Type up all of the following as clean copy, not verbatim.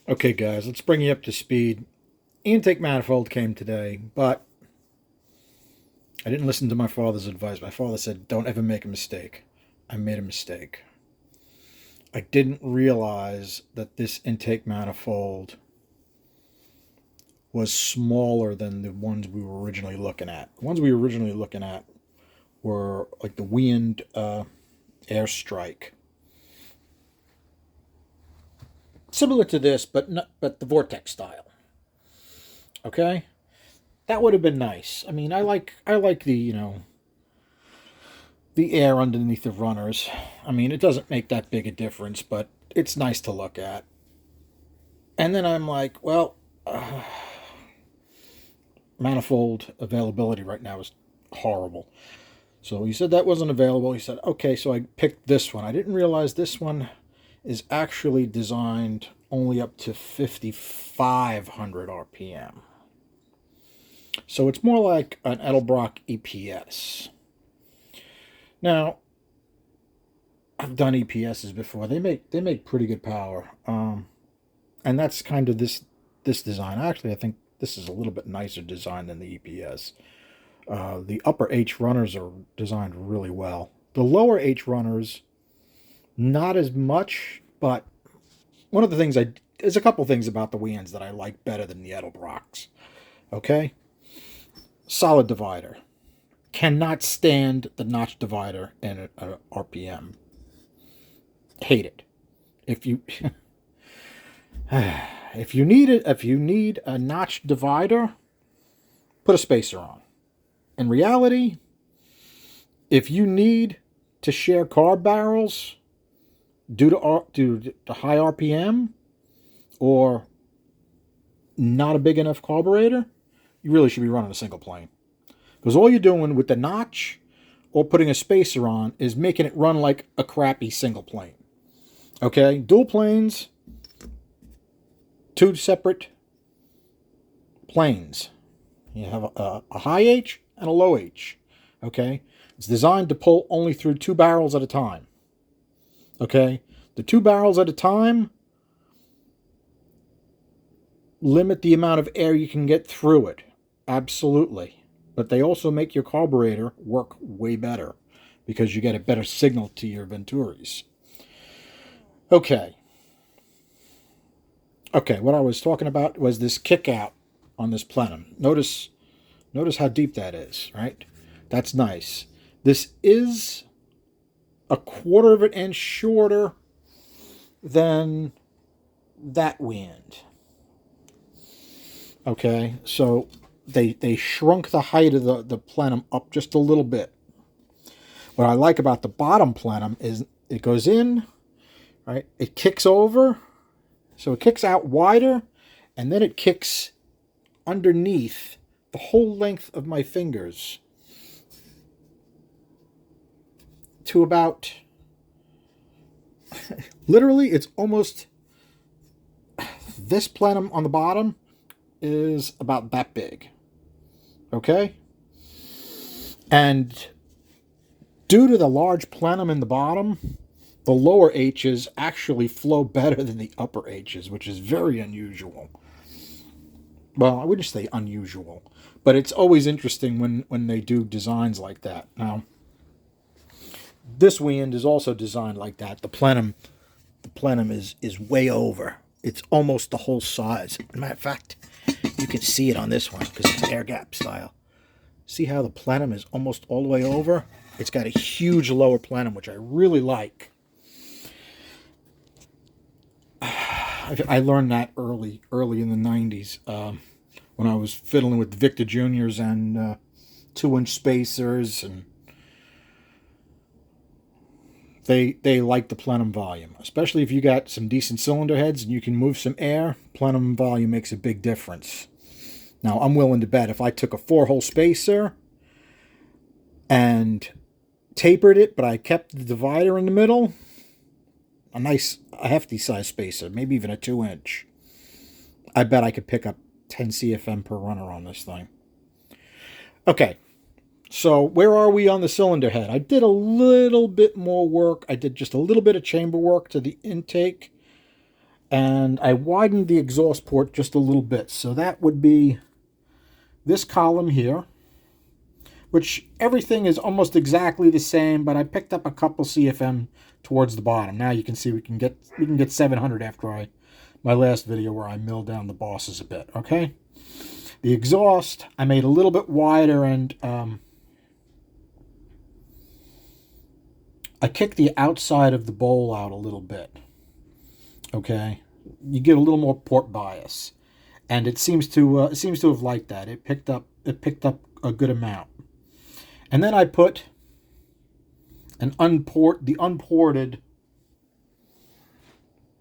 Okay, guys, let's bring you up to speed. Intake manifold came today, but I didn't listen to my father's advice. My father said, don't ever make a mistake. I made a mistake. I didn't realize that this intake manifold was smaller than the ones we were originally looking at. The ones we were originally looking at were like the Weiand Airstrike. Similar to this, but the Vortec style. Okay? That would have been nice. I mean, I like the air underneath the runners. I mean, it doesn't make that big a difference, but it's nice to look at. And then I'm like, well, manifold availability right now is horrible. So he said that wasn't available. He said, okay, so I picked this one. I didn't realize this one is actually designed only up to 5,500 RPM. So it's more like an Edelbrock EPS. Now, I've done EPSs before. They make pretty good power, and that's kind of this design. Actually, I think this is a little bit nicer design than the EPS. The upper H runners are designed really well. The lower H runners, not as much, but one of the things there's a couple things about the Weiands that I like better than the Edelbrocks. Okay, solid divider. Cannot stand the notch divider in a RPM. Hate it. If you if you need a notch divider, put a spacer on. In reality, if you need to share carb barrels due to high RPM or not a big enough carburetor, you really should be running a single plane. Because all you're doing with the notch or putting a spacer on is making it run like a crappy single plane. Okay? Dual planes, two separate planes. You have a high H and a low H. Okay? It's designed to pull only through two barrels at a time. Okay? The two barrels at a time limit the amount of air you can get through it. Absolutely. But they also make your carburetor work way better because you get a better signal to your Venturis. Okay, what I was talking about was this kick out on this plenum. Notice how deep that is, right? That's nice. This is a quarter of an inch shorter than that Weiand. Okay, so they shrunk the height of the plenum up just a little bit. What I like about the bottom plenum is it goes in, right? It kicks over, so it kicks out wider, and then it kicks underneath the whole length of my fingers to about, literally, it's almost, this plenum on the bottom is about that big. Okay? And due to the large plenum in the bottom, the lower H's actually flow better than the upper H's, which is very unusual. Well, I wouldn't say unusual, but it's always interesting when they do designs like that. Now, this Weiand is also designed like that. The plenum is way over. It's almost the whole size. As a matter of fact, you can see it on this one because it's air gap style. See how the plenum is almost all the way over? It's got a huge lower plenum, which I really like. I learned that early in the 90s when I was fiddling with Victor Juniors and 2-inch spacers, and they like the plenum volume, especially if you got some decent cylinder heads and you can move some air. Plenum volume makes a big difference. Now, I'm willing to bet if I took a 4-hole spacer and tapered it, but I kept the divider in the middle, a hefty size spacer, maybe even a 2-inch, I bet I could pick up 10 CFM per runner on this thing. Okay, so where are we on the cylinder head? I did a little bit more work. I did just a little bit of chamber work to the intake. And I widened the exhaust port just a little bit. So that would be this column here, which everything is almost exactly the same, but I picked up a couple CFM towards the bottom. Now you can see we can get 700 after my last video where I milled down the bosses a bit. Okay, the exhaust I made a little bit wider, and I kicked the outside of the bowl out a little bit. Okay, you get a little more port bias, and it seems to have liked that. It picked up a good amount. And then I put the unported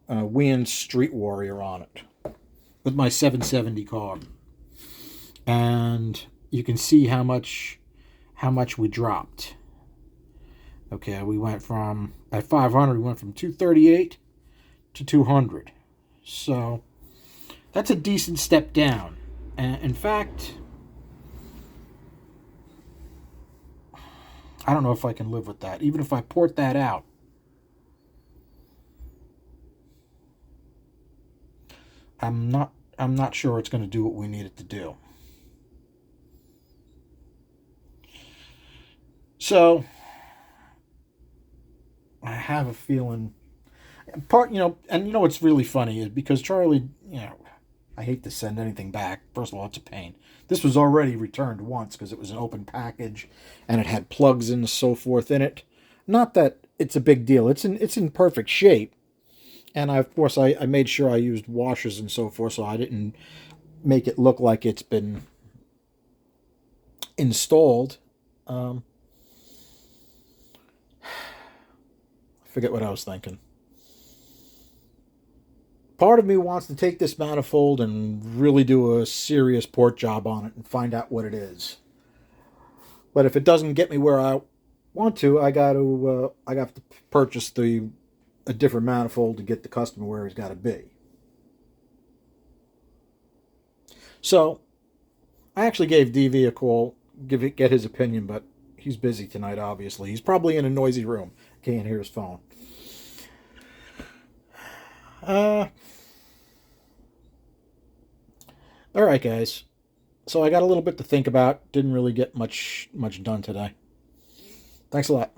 Weiand Street Warrior on it with my 770 car, and you can see how much we dropped. Okay, we went from at 500, we went from 238 to 200, so that's a decent step down. And in fact, I don't know if I can live with that. Even if I port that out, I'm not sure it's going to do what we need it to do. So I have a feeling, and what's really funny is because Charlie, I hate to send anything back. First of all, it's a pain. This was already returned once because it was an open package and it had plugs and so forth in it. Not that it's a big deal. It's in perfect shape. And of course I made sure I used washers and so forth so I didn't make it look like it's been installed. I forget what I was thinking. Part of me wants to take this manifold and really do a serious port job on it and find out what it is. But if it doesn't get me where I want to, I got to purchase a different manifold to get the customer where he's got to be. So I actually gave DV a call, get his opinion, but he's busy tonight. Obviously, he's probably in a noisy room, can't hear his phone. All right, guys. So I got a little bit to think about. Didn't really get much done today. Thanks a lot.